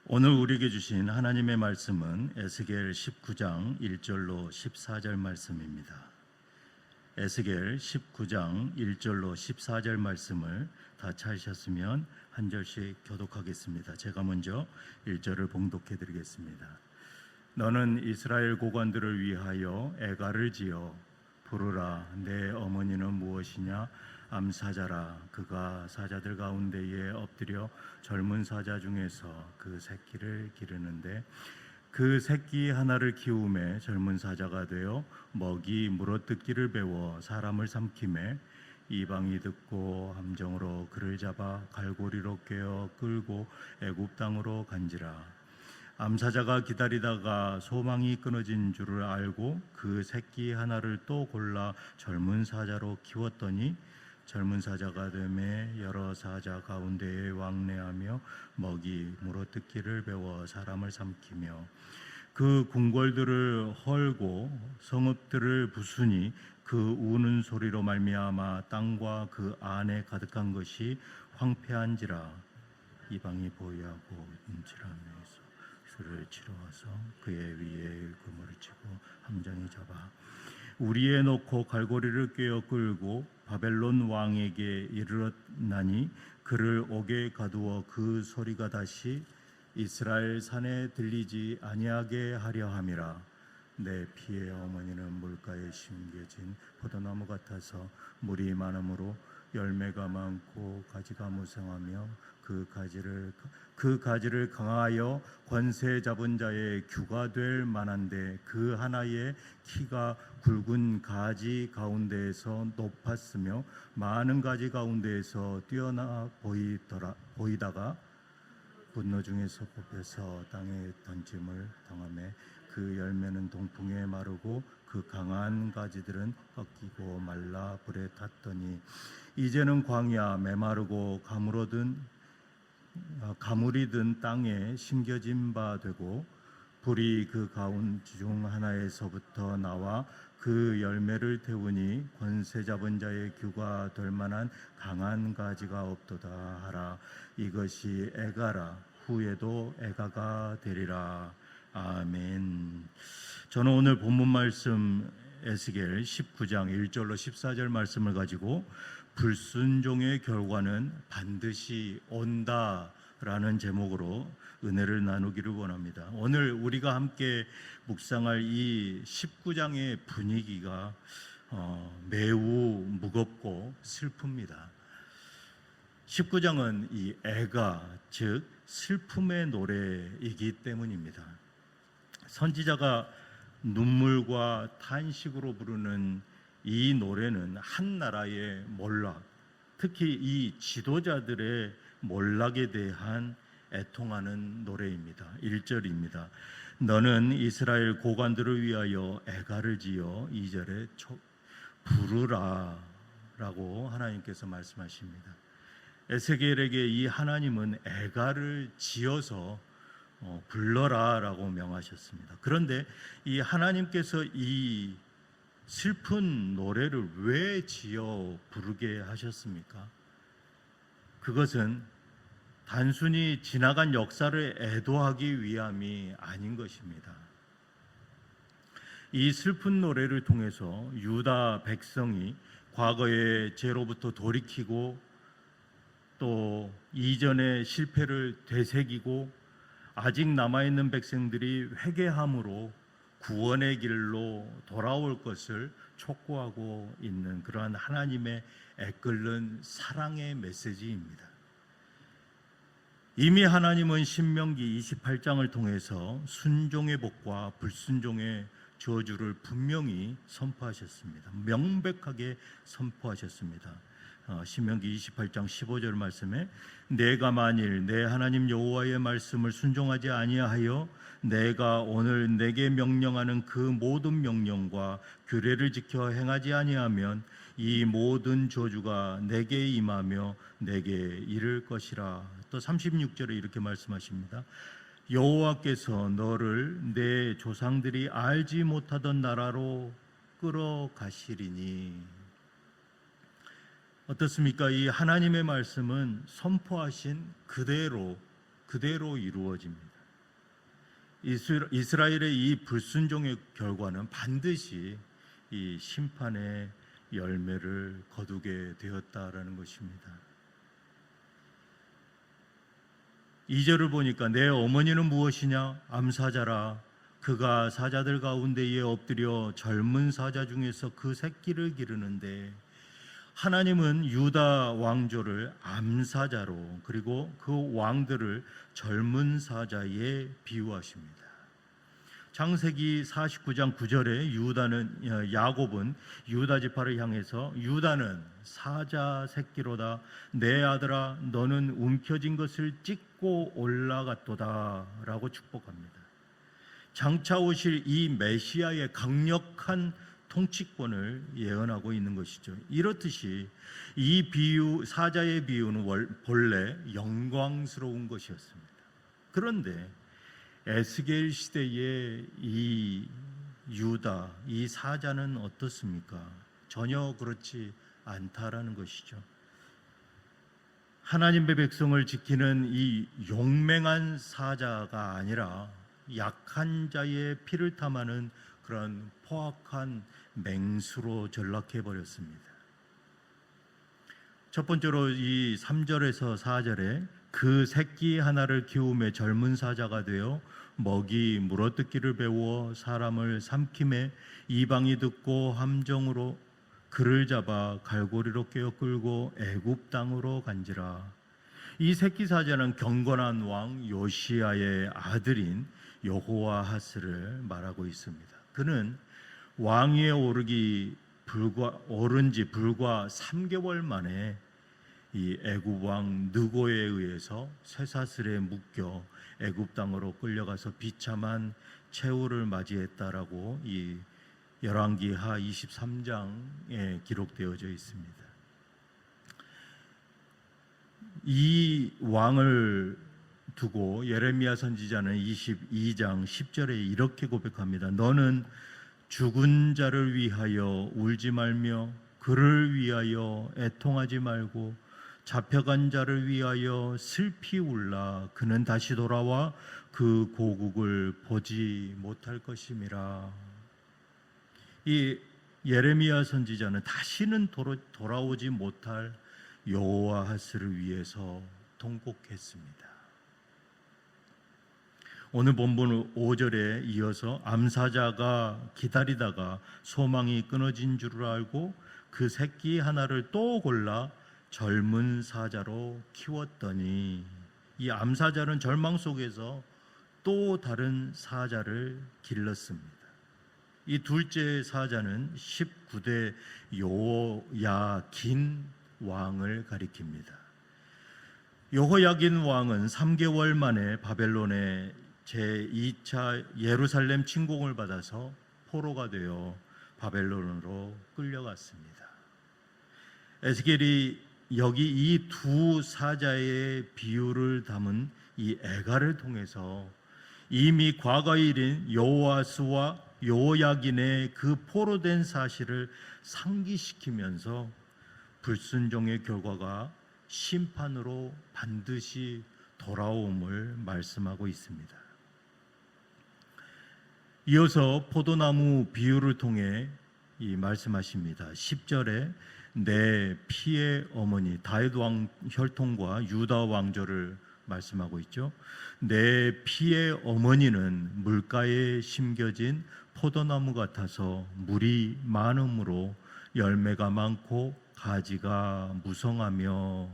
오늘 우리에게 주신 하나님의 말씀은 에스겔 19장 1절로 14절 말씀입니다. 에스겔 19장 1절로 14절 말씀을 다 찾으셨으면 한 절씩 교독하겠습니다. 제가 먼저 1절을 봉독해 드리겠습니다. 너는 이스라엘 고관들을 위하여 애가를 지어 부르라. 내 어머니는 무엇이냐? 암사자라. 그가 사자들 가운데에 엎드려 젊은 사자 중에서 그 새끼를 기르는데 그 새끼 하나를 키우매 젊은 사자가 되어 먹이 물어뜯기를 배워 사람을 삼키매 이방이 듣고 함정으로 그를 잡아 갈고리로 꿰어 끌고 애굽 땅으로 간지라. 암사자가 기다리다가 소망이 끊어진 줄을 알고 그 새끼 하나를 또 골라 젊은 사자로 키웠더니 젊은 사자가 되매 여러 사자 가운데에 왕래하며 먹이 물어뜯기를 배워 사람을 삼키며 그 궁궐들을 헐고 성읍들을 부수니 그 우는 소리로 말미암아 땅과 그 안에 가득한 것이 황폐한지라. 이방이 보유하고 인질하면서 그를 치러와서 그의 위에 그물을 치고 함정에 잡아 우리에 놓고 갈고리를 꿰어 끌고 바벨론 왕에게 이르렀나니 그를 옥에 가두어 그 소리가 다시 이스라엘 산에 들리지 아니하게 하려 함이라. 내 피의 어머니는 물가에 심겨진 포도나무 같아서 물이 많으므로 열매가 많고 가지가 무성하며 그 가지를 강하여 권세 잡은 자의 규가 될 만한데 그 하나의 키가 굵은 가지 가운데에서 높았으며 많은 가지 가운데에서 뛰어나 보이다가 분노 중에서 뽑혀서 땅에 던짐을 당하며 그 열매는 동풍에 마르고 그 강한 가지들은 꺾이고 말라 불에 탔더니 이제는 광야 메마르고 가물이 든 땅에 심겨진 바 되고 불이 그 가운 중 하나에서부터 나와 그 열매를 태우니 권세 잡은 자의 규가 될 만한 강한 가지가 없도다 하라. 이것이 애가라. 후에도 애가가 되리라. 아멘. 저는 오늘 본문 말씀 에스겔 19장 1절로 14절 말씀을 가지고 불순종의 결과는 반드시 온다라는 제목으로 은혜를 나누기를 원합니다. 오늘 우리가 함께 묵상할 이 19장의 분위기가 매우 무겁고 슬픕니다. 19장은 이 애가, 즉 슬픔의 노래이기 때문입니다. 선지자가 눈물과 탄식으로 부르는 이 노래는 한 나라의 몰락, 특히 이 지도자들의 몰락에 대한 애통하는 노래입니다. 1절입니다. 너는 이스라엘 고관들을 위하여 애가를 지어 2절에 부르라 라고 하나님께서 말씀하십니다. 에스겔에게 이 하나님은 애가를 지어서 불러라 라고 명하셨습니다. 그런데 이 하나님께서 이 슬픈 노래를 왜 지어 부르게 하셨습니까? 그것은 단순히 지나간 역사를 애도하기 위함이 아닌 것입니다. 이 슬픈 노래를 통해서 유다 백성이 과거의 죄로부터 돌이키고 또 이전의 실패를 되새기고 아직 남아있는 백성들이 회개함으로 구원의 길로 돌아올 것을 촉구하고 있는 그러한 하나님의 애끓는 사랑의 메시지입니다. 이미 하나님은 신명기 28장을 통해서 순종의 복과 불순종의 저주를 분명히 선포하셨습니다. 명백하게 선포하셨습니다. 신명기 28장 15절 말씀에 내가 만일 내 하나님 여호와의 말씀을 순종하지 아니하여 내가 오늘 내게 명령하는 그 모든 명령과 규례를 지켜 행하지 아니하면 이 모든 저주가 내게 임하며 내게 이를 것이라. 또 36절에 이렇게 말씀하십니다. 여호와께서 너를 내 조상들이 알지 못하던 나라로 끌어가시리니. 어떻습니까? 이 하나님의 말씀은 선포하신 그대로 그대로 이루어집니다. 이스라엘의 이 불순종의 결과는 반드시 이 심판의 열매를 거두게 되었다라는 것입니다. 2절을 보니까 내 어머니는 무엇이냐? 암사자라. 그가 사자들 가운데에 엎드려 젊은 사자 중에서 그 새끼를 기르는데, 하나님은 유다 왕조를 암사자로, 그리고 그 왕들을 젊은 사자에 비유하십니다. 창세기 49장 9절에 야곱은 유다 지파를 향해서 유다는 사자 새끼로다. 내 아들아, 너는 움켜진 것을 찢고 올라갔도다 라고 축복합니다. 장차 오실 이 메시아의 강력한 통치권을 예언하고 있는 것이죠. 이렇듯이 이 비유, 사자의 비유는 본래 영광스러운 것이었습니다. 그런데 에스겔 시대의 이 유다, 이 사자는 어떻습니까? 전혀 그렇지 않다라는 것이죠. 하나님의 백성을 지키는 이 용맹한 사자가 아니라 약한 자의 피를 탐하는 그런 포악한 맹수로 전락해 버렸습니다. 첫 번째로 이 3절에서 4절에 그 새끼 하나를 키우며 젊은 사자가 되어 먹이 물어뜯기를 배워 사람을 삼킴에 이방이 듣고 함정으로 그를 잡아 갈고리로 꿰어 끌고 애굽 땅으로 간지라. 이 새끼 사자는 경건한 왕 요시야의 아들인 여호아하스를 말하고 있습니다. 그는 왕위에 오른 지 불과 3개월 만에 이 애굽 왕 느고에 의해서 쇠사슬에 묶여 애굽 땅으로 끌려가서 비참한 최후를 맞이했다라고 이 열왕기하 23장에 기록되어져 있습니다. 이 왕을 두고 예레미야 선지자는 22장 10절에 이렇게 고백합니다. 너는 죽은 자를 위하여 울지 말며 그를 위하여 애통하지 말고 잡혀간 자를 위하여 슬피 울라. 그는 다시 돌아와 그 고국을 보지 못할 것임이라. 이 예레미야 선지자는 다시는 돌아오지 못할 여호아하스를 위해서 통곡했습니다. 오늘 본문 5절에 이어서 암사자가 기다리다가 소망이 끊어진 줄을 알고 그 새끼 하나를 또 골라 젊은 사자로 키웠더니, 이 암사자는 절망 속에서 또 다른 사자를 길렀습니다. 이 둘째 사자는 19대 여호야긴 왕을 가리킵니다. 여호야긴 왕은 3개월 만에 바벨론의 제2차 예루살렘 침공을 받아서 포로가 되어 바벨론으로 끌려갔습니다. 에스겔이 여기 이 두 사자의 비유를 담은 이 애가를 통해서 이미 과거의 일인 여호아스와 여호야긴의 그 포로된 사실을 상기시키면서 불순종의 결과가 심판으로 반드시 돌아옴을 말씀하고 있습니다. 이어서 포도나무 비유를 통해 이 말씀하십니다. 10절에 내 피의 어머니 다윗 왕 혈통과 유다 왕조를 말씀하고 있죠. 내 피의 어머니는 물가에 심겨진 포도나무 같아서 물이 많음으로 열매가 많고 가지가 무성하며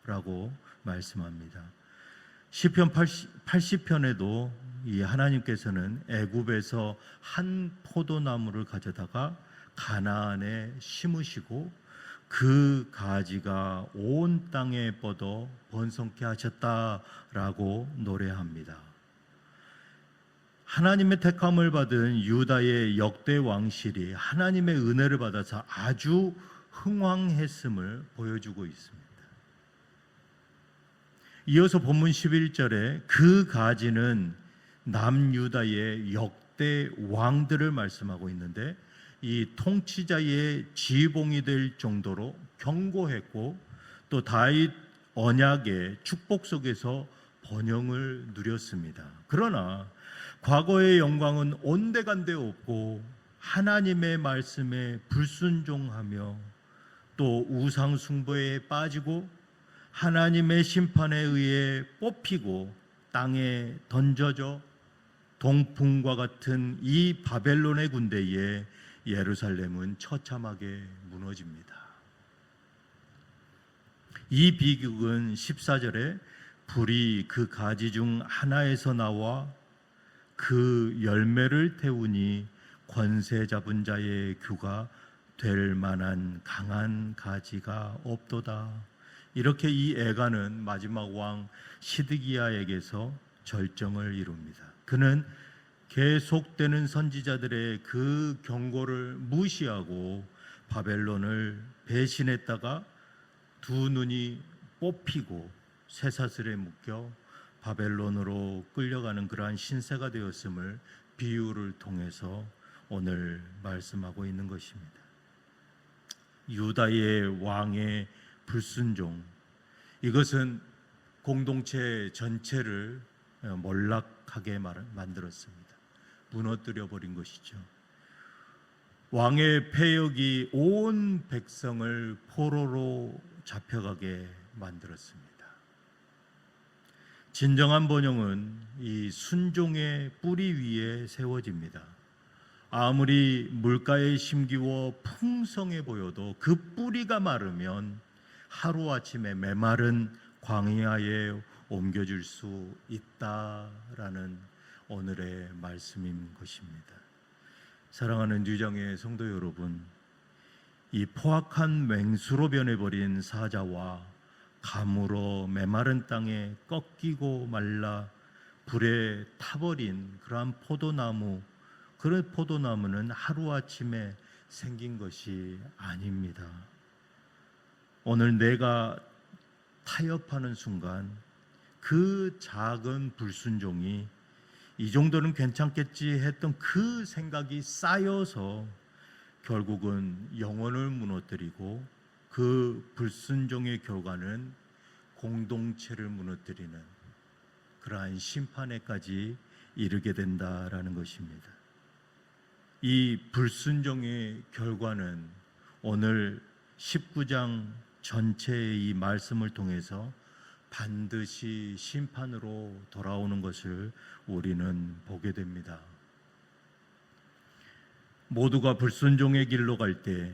라고 말씀합니다. 시편 80편에도 이 하나님께서는 애굽에서 한 포도나무를 가져다가 가나안에 심으시고 그 가지가 온 땅에 뻗어 번성케 하셨다라고 노래합니다. 하나님의 택함을 받은 유다의 역대 왕실이 하나님의 은혜를 받아서 아주 흥왕했음을 보여주고 있습니다. 이어서 본문 11절에 그 가지는 남유다의 역대 왕들을 말씀하고 있는데, 이 통치자의 지봉이 될 정도로 견고했고 또 다윗 언약의 축복 속에서 번영을 누렸습니다. 그러나 과거의 영광은 온데간데 없고 하나님의 말씀에 불순종하며 또 우상 숭배에 빠지고 하나님의 심판에 의해 뽑히고 땅에 던져져 동풍과 같은 이 바벨론의 군대에 예루살렘은 처참하게 무너집니다. 이 비극은 14절에 불이 그 가지 중 하나에서 나와 그 열매를 태우니 권세 잡은 자의 규가 될 만한 강한 가지가 없도다. 이렇게 이 애가는 마지막 왕 시드기야에게서 절정을 이룹니다. 그는 계속되는 선지자들의 그 경고를 무시하고 바벨론을 배신했다가 두 눈이 뽑히고 쇠사슬에 묶여 바벨론으로 끌려가는 그러한 신세가 되었음을 비유를 통해서 오늘 말씀하고 있는 것입니다. 유다의 왕의 불순종, 이것은 공동체 전체를 몰락하게 만들었습니다. 무너뜨려 버린 것이죠. 왕의 패역이 온 백성을 포로로 잡혀가게 만들었습니다. 진정한 번영은 이 순종의 뿌리 위에 세워집니다. 아무리 물가에 심기워 풍성해 보여도 그 뿌리가 마르면 하루아침에 메마른 광야에 옮겨질 수 있다라는 오늘의 말씀인 것입니다. 사랑하는 유정의 성도 여러분, 이 포악한 맹수로 변해버린 사자와 가물어 메마른 땅에 꺾이고 말라 불에 타버린 그러한 포도나무, 그런 포도나무는 하루아침에 생긴 것이 아닙니다. 오늘 내가 타협하는 순간 그 작은 불순종이 이 정도는 괜찮겠지 했던 그 생각이 쌓여서 결국은 영혼을 무너뜨리고 그 불순종의 결과는 공동체를 무너뜨리는 그러한 심판에까지 이르게 된다라는 것입니다. 이 불순종의 결과는 오늘 19장 전체의 이 말씀을 통해서 반드시 심판으로 돌아오는 것을 우리는 보게 됩니다. 모두가 불순종의 길로 갈 때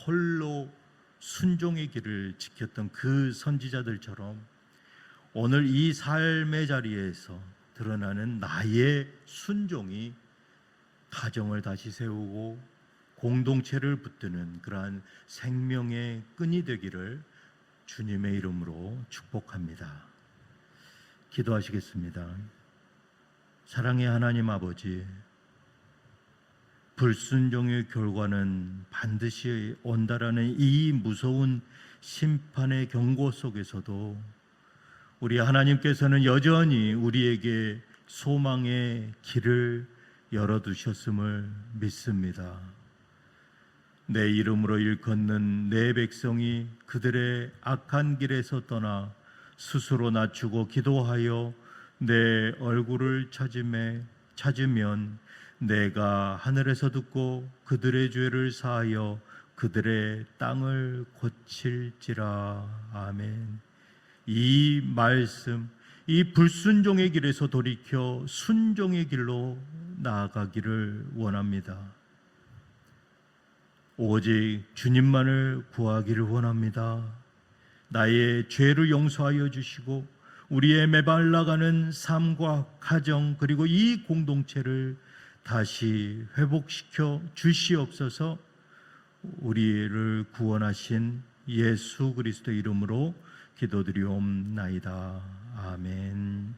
홀로 순종의 길을 지켰던 그 선지자들처럼 오늘 이 삶의 자리에서 드러나는 나의 순종이 가정을 다시 세우고 공동체를 붙드는 그러한 생명의 끈이 되기를 주님의 이름으로 축복합니다. 기도하시겠습니다. 사랑의 하나님 아버지, 불순종의 결과는 반드시 온다라는 이 무서운 심판의 경고 속에서도 우리 하나님께서는 여전히 우리에게 소망의 길을 열어두셨음을 믿습니다. 내 이름으로 일컫는 내 백성이 그들의 악한 길에서 떠나 스스로 낮추고 기도하여 내 얼굴을 찾으면 내가 하늘에서 듣고 그들의 죄를 사하여 그들의 땅을 고칠지라. 아멘. 이 말씀, 이 불순종의 길에서 돌이켜 순종의 길로 나아가기를 원합니다. 오직 주님만을 구하기를 원합니다. 나의 죄를 용서하여 주시고 우리의 메발라가는 삶과 가정 그리고 이 공동체를 다시 회복시켜 주시옵소서. 우리를 구원하신 예수 그리스도 이름으로 기도드리옵나이다. 아멘.